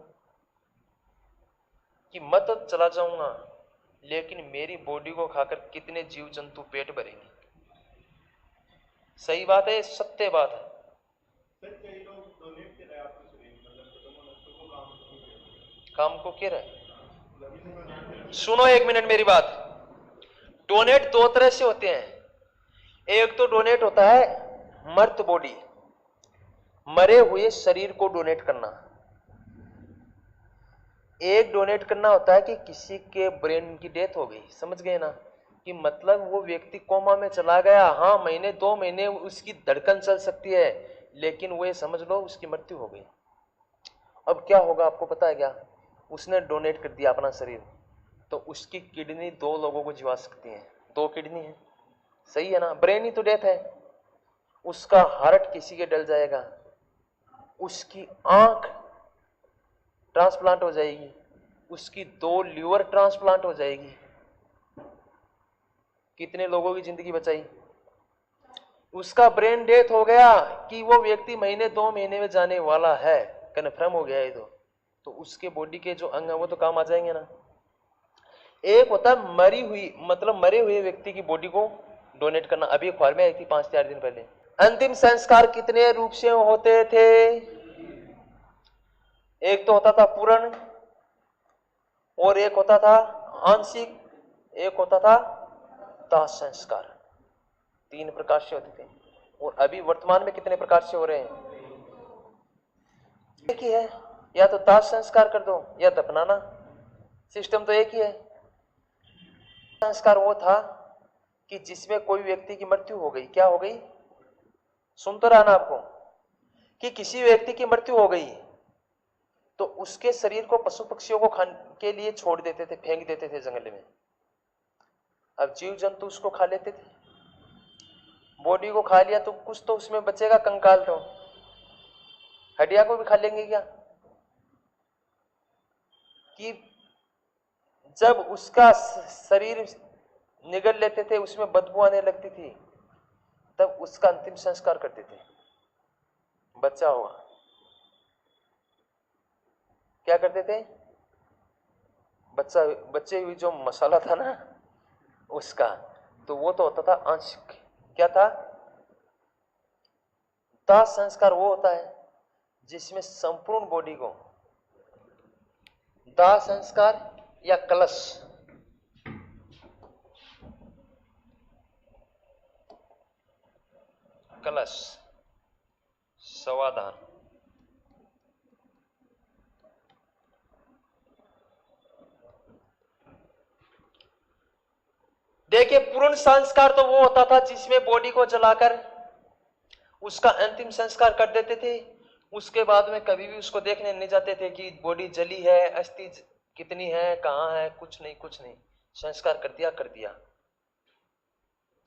[SPEAKER 1] कि मैं तो चला जाऊंगा लेकिन मेरी बॉडी को खाकर कितने जीव जंतु पेट भरेंगे। सही बात है, सत्य बात है। काम को क्या रहे? सुनो 1 मिनट मेरी बात। डोनेट 2 तरह से होते हैं। एक तो डोनेट होता है मर्त बॉडी, मरे हुए शरीर को डोनेट करना। एक डोनेट करना होता है कि किसी के ब्रेन की डेथ हो गई, समझ गए ना, कि मतलब वो व्यक्ति कोमा में चला गया, हाँ महीने 2 महीने उसकी धड़कन चल सकती है, लेकिन वो ये समझ लो उसकी मृत्यु हो गई। अब क्या होगा आपको पता है क्या? उसने डोनेट कर दिया अपना शरीर, तो उसकी किडनी 2 लोगों को जिवा सकती है। 2 किडनी है, सही है ना? ब्रेन ही तो डेथ है। उसका हार्ट किसी के डल जाएगा, उसकी आंख ट्रांसप्लांट हो जाएगी, उसकी 2 लीवर ट्रांसप्लांट हो जाएगी। कितने लोगों की जिंदगी बचाई? उसका ब्रेन डेथ हो गया कि वो व्यक्ति महीने 2 महीने में जाने वाला है, कन्फर्म हो गया है तो उसके बॉडी के जो अंग है वो तो काम आ जाएंगे ना। एक होता है मरी हुई, मतलब मरे हुए व्यक्ति की बॉडी को डोनेट करना। अभी अखबार में आई थी 5-4 दिन पहले। अंतिम संस्कार कितने रूप से होते थे? एक तो होता था पूर्ण, और एक होता था आंशिक, एक होता था दाह संस्कार। 3 प्रकार से होते थे। और अभी वर्तमान में कितने प्रकार से हो रहे हैं? एक ही है, या तो दाह संस्कार कर दो या दफनाना, सिस्टम तो एक ही है। संस्कार वो था कि जिसमें कोई व्यक्ति की मृत्यु हो गई। क्या हो गई? सुन तो रहा ना आपको, कि किसी व्यक्ति की मृत्यु हो गई तो उसके शरीर को पशु पक्षियों को खाने के लिए छोड़ देते थे, फेंक देते थे जंगल में। अब जीव जंतु उसको खा लेते थे, बॉडी को खा लिया तो कुछ तो उसमें बचेगा, कंकाल तो, हड्डियां को भी खा लेंगे क्या? कि जब उसका शरीर निगल लेते थे, उसमें बदबू आने लगती थी, तब उसका अंतिम संस्कार करते थे। बच्चा हुआ क्या करते थे? बच्चे हुई जो मसाला था ना उसका, तो वो तो होता था अंश। क्या था? दाह संस्कार वो होता है जिसमें संपूर्ण बॉडी को, दाह संस्कार या कलश, कलश समाधान, देखिए पूर्ण संस्कार तो वो होता था जिसमें बॉडी को जलाकर उसका अंतिम संस्कार कर देते थे। उसके बाद में कभी भी उसको देखने नहीं जाते थे कि बॉडी जली है, अस्थि कितनी है, कहां है, कुछ नहीं, कुछ नहीं, संस्कार कर दिया,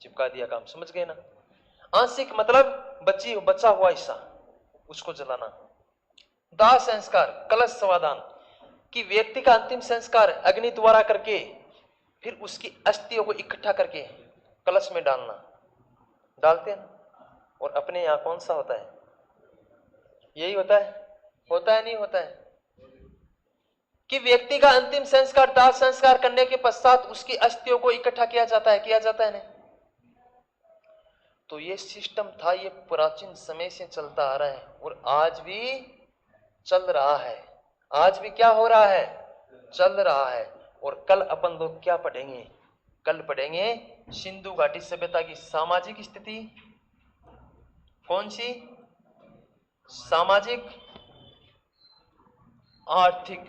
[SPEAKER 1] चिपका दिया, काम समझ गए ना? आंशिक मतलब बच्चा हुआ हिस्सा उसको जलाना। दाह संस्कार, कलश समाधान, कि व्यक्ति का अंतिम संस्कार अग्नि द्वारा करके फिर उसकी अस्थियों को इकट्ठा करके कलश में डालते हैं। और अपने यहां कौन सा होता है? यही होता है नहीं होता है कि व्यक्ति का अंतिम संस्कार, दाह संस्कार करने के पश्चात उसकी अस्थियों को इकट्ठा किया जाता है नहीं? तो ये सिस्टम था, ये प्राचीन समय से चलता आ रहा है और आज भी चल रहा है। आज भी क्या हो रहा है? चल रहा है। और कल अपन लोग क्या पढ़ेंगे? कल पढ़ेंगे सिंधु घाटी सभ्यता की सामाजिक स्थिति। कौन सी? सामाजिक, आर्थिक,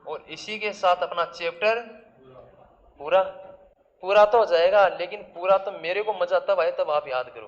[SPEAKER 1] और इसी के साथ अपना चैप्टर पूरा तो हो जाएगा। लेकिन पूरा तो मेरे को मजा तब आए तब आप याद करो।